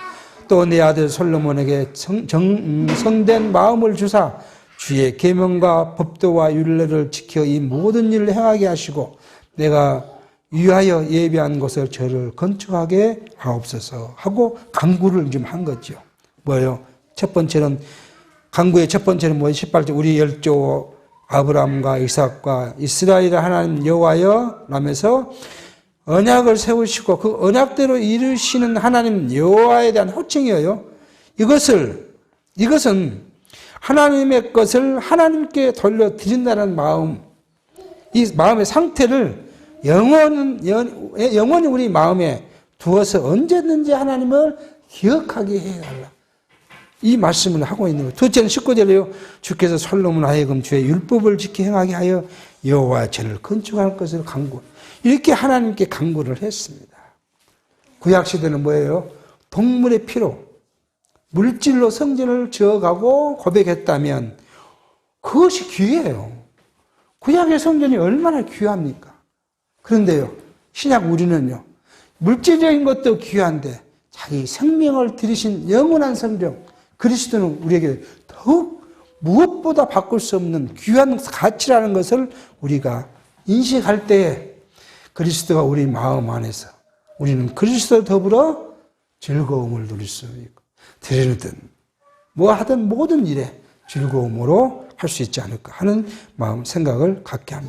또 내 아들 솔로몬에게 성된 마음을 주사 주의 계명과 법도와 율례를 지켜 이 모든 일을 행하게 하시고 내가 위하여 예비한 것을 저를 건축하게 하옵소서 하고 간구를 좀 한 거죠. 뭐예요? 첫 번째는 간구의 첫 번째는 뭐예요? 18절 우리 열조 아브라함과 이삭과 이스라엘 하나님 여호와여 라면서 언약을 세우시고 그 언약대로 이루시는 하나님 여호와에 대한 호칭이에요. 이것은 하나님의 것을 하나님께 돌려드린다는 마음, 이 마음의 상태를 영원히 우리 마음에 두어서 언제든지 하나님을 기억하게 해달라. 이 말씀을 하고 있는 거예요. 둘째는 19절에요. 주께서 솔로몬 하여금 주의 율법을 지켜 행하게 하여 여호와의 전을 건축할 것을 간구. 이렇게 하나님께 간구를 했습니다. 구약시대는 뭐예요? 동물의 피로 물질로 성전을 지어가고 고백했다면 그것이 귀해요. 구약의 성전이 얼마나 귀합니까? 그런데요, 신약 우리는요, 물질적인 것도 귀한데 자기 생명을 들이신 영원한 성령 그리스도는 우리에게 더욱 무엇보다 바꿀 수 없는 귀한 가치라는 것을 우리가 인식할 때에 그리스도가 우리 마음 안에서 우리는 그리스도 더불어 즐거움을 누릴 수 있고 드리든 뭐 하든 모든 일에 즐거움으로 할 수 있지 않을까 하는 마음 생각을 갖게 합니다.